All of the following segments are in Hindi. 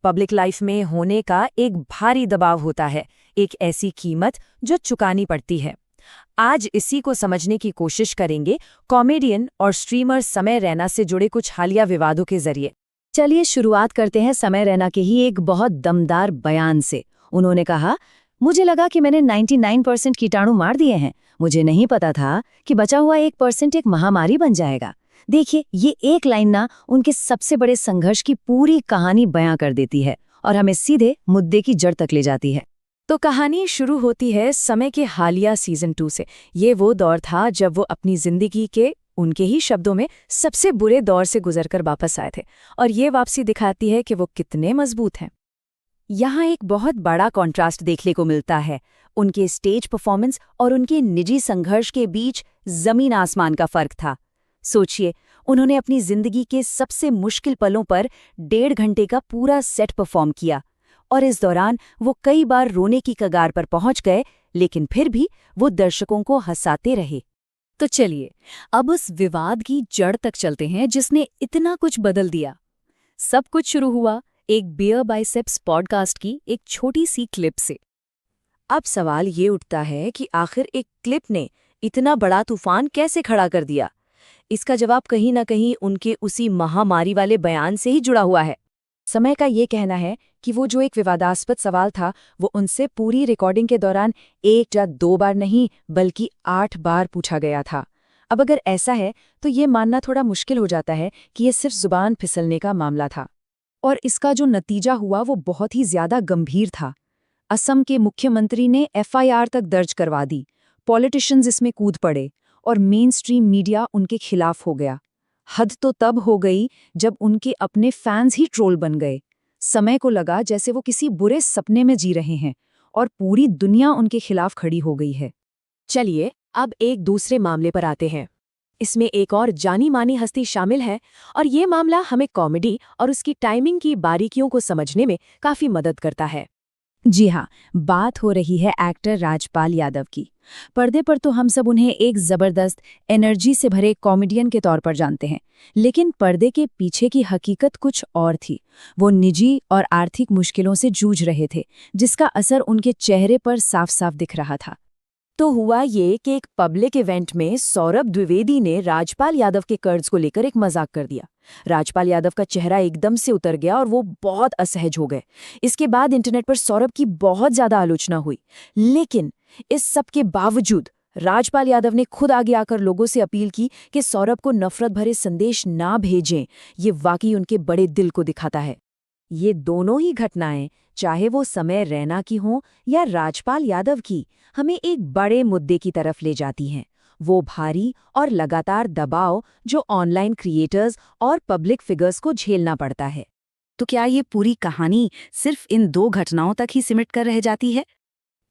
पब्लिक लाइफ में होने का एक भारी दबाव होता है, एक ऐसी कीमत जो चुकानी पड़ती है। आज इसी को समझने की कोशिश करेंगे कॉमेडियन और स्ट्रीमर समय रैना से जुड़े कुछ हालिया विवादों के जरिए। चलिए शुरुआत करते हैं समय रैना के ही एक बहुत दमदार बयान से। उन्होंने कहा, मुझे लगा कि मैंने 99% कीटाणु मार दिए हैं। मुझे नहीं पता था कि बचा हुआ 1% एक महामारी बन जाएगा। देखिए, ये एक लाइन ना उनके सबसे बड़े संघर्ष की पूरी कहानी बयां कर देती है और हमें सीधे मुद्दे की जड़ तक ले जाती है। तो कहानी शुरू होती है समय के हालिया सीजन 2 से। ये वो दौर था जब वो अपनी जिंदगी के, उनके ही शब्दों में, सबसे बुरे दौर से गुजरकर वापस आए थे, और ये वापसी दिखाती है कि वो कितने मजबूत हैं। यहाँ एक बहुत बड़ा कॉन्ट्रास्ट देखने को मिलता है। उनके स्टेज परफॉर्मेंस और उनके निजी संघर्ष के बीच जमीन आसमान का फर्क था। सोचिए, उन्होंने अपनी जिंदगी के सबसे मुश्किल पलों पर 1.5 घंटे का पूरा सेट परफॉर्म किया, और इस दौरान वो कई बार रोने की कगार पर पहुंच गए, लेकिन फिर भी वो दर्शकों को हंसाते रहे। तो चलिए अब उस विवाद की जड़ तक चलते हैं जिसने इतना कुछ बदल दिया। सब कुछ शुरू हुआ एक बियर बाइसेप्स पॉडकास्ट की एक छोटी सी क्लिप से। अब सवाल ये उठता है कि आखिर एक क्लिप ने इतना बड़ा तूफान कैसे खड़ा कर दिया। इसका जवाब कहीं ना कहीं उनके उसी महामारी वाले बयान से ही जुड़ा हुआ है। समय का ये कहना है कि वो जो एक विवादास्पद सवाल था, वो उनसे पूरी रिकॉर्डिंग के दौरान 1 या 2 बार नहीं बल्कि 8 बार पूछा गया था। अब अगर ऐसा है तो ये मानना थोड़ा मुश्किल हो जाता है कि ये सिर्फ जुबान फिसलने का मामला था, और इसका जो नतीजा हुआ वो बहुत ही ज्यादा गंभीर था। असम के मुख्यमंत्री ने FIR तक दर्ज करवा दी, पॉलिटिशियंस इसमें कूद पड़े और मेन स्ट्रीम मीडिया उनके खिलाफ हो गया। हद तो तब हो गई जब उनके अपने फैंस ही ट्रोल बन गए। समय को लगा जैसे वो किसी बुरे सपने में जी रहे हैं और पूरी दुनिया उनके खिलाफ खड़ी हो गई है। चलिए अब एक दूसरे मामले पर आते हैं। इसमें एक और जानी मानी हस्ती शामिल है, और ये मामला हमें कॉमेडी और उसकी टाइमिंग की बारीकियों को समझने में काफी मदद करता है। जी हाँ, बात हो रही है एक्टर राजपाल यादव की। पर्दे पर तो हम सब उन्हें एक जबरदस्त एनर्जी से भरे कॉमेडियन के तौर पर जानते हैं, लेकिन पर्दे के पीछे की हकीकत कुछ और थी। वो निजी और आर्थिक मुश्किलों से जूझ रहे थे, जिसका असर उनके चेहरे पर साफ साफ दिख रहा था। तो हुआ ये कि एक पब्लिक इवेंट में सौरभ द्विवेदी ने राजपाल यादव के कर्ज को लेकर एक मजाक कर दिया। राजपाल यादव का चेहरा एकदम से उतर गया और वो बहुत असहज हो गए। इसके बाद इंटरनेट पर सौरभ की बहुत ज्यादा आलोचना हुई, लेकिन इस सब के बावजूद राजपाल यादव ने खुद आगे आकर लोगों से अपील की कि सौरभ को नफरत भरे संदेश ना भेजें। ये वाकई उनके बड़े दिल को दिखाता है। ये दोनों ही घटनाएं, चाहे वो समय रैना की हों या राजपाल यादव की, हमें एक बड़े मुद्दे की तरफ ले जाती हैं। वो भारी और लगातार दबाव जो ऑनलाइन क्रिएटर्स और पब्लिक फिगर्स को झेलना पड़ता है। तो क्या ये पूरी कहानी सिर्फ इन 2 घटनाओं तक ही सिमट कर रह जाती है?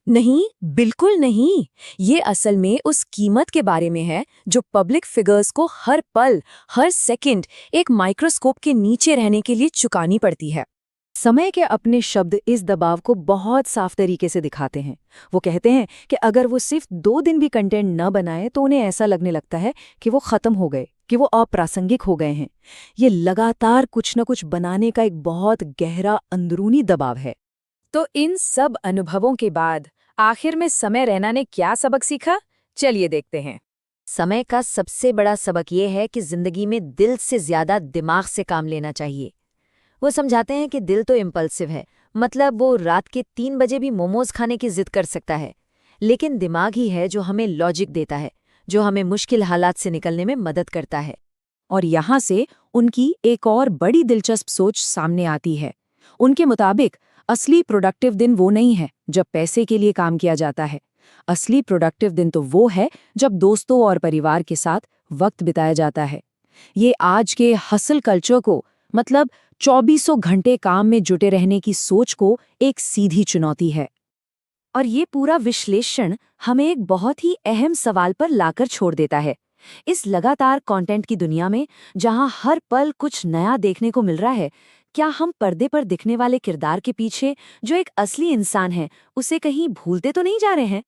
नहीं, बिल्कुल नहीं। ये असल में उस कीमत के बारे में है जो पब्लिक फिगर्स को हर पल, हर सेकंड एक माइक्रोस्कोप के नीचे रहने के लिए चुकानी पड़ती है। समय के अपने शब्द इस दबाव को बहुत साफ तरीके से दिखाते हैं। वो कहते हैं कि अगर वो सिर्फ 2 दिन भी कंटेंट न बनाए तो उन्हें ऐसा लगने लगता है कि वो खत्म हो गए, कि वो अप्रासंगिक हो गए हैं। ये लगातार कुछ न कुछ बनाने का एक बहुत गहरा अंदरूनी दबाव है। तो इन सब अनुभवों के बाद आखिर में समय रैना ने क्या सबक सीखा? चलिए देखते हैं। समय का सबसे बड़ा सबक ये है कि जिंदगी में दिल से ज्यादा दिमाग से काम लेना चाहिए। वो समझाते हैं कि दिल तो इम्पल्सिव है, मतलब वो रात के 3 बजे भी मोमोज खाने की जिद कर सकता है, लेकिन दिमाग ही है जो हमें लॉजिक देता है, जो हमें मुश्किल हालात से निकलने में मदद करता है। और यहाँ से उनकी एक और बड़ी दिलचस्प सोच सामने आती है। उनके मुताबिक असली प्रोडक्टिव दिन वो नहीं है जब पैसे के लिए काम किया जाता है। असली प्रोडक्टिव दिन तो वो है जब दोस्तों और परिवार के साथ वक्त बिताया जाता है। ये आज के हसल कल्चर को, मतलब 2400 घंटे काम में जुटे रहने की सोच को एक सीधी चुनौती है। और ये पूरा विश्लेषण हमें एक बहुत ही अहम सवाल पर लाकर छोड़ देता है। इस लगातार कंटेंट की दुनिया में, जहां हर पल कुछ नया देखने को मिल रहा है, क्या हम पर्दे पर दिखने वाले किरदार के पीछे जो एक असली इंसान है, उसे कहीं भूलते तो नहीं जा रहे हैं?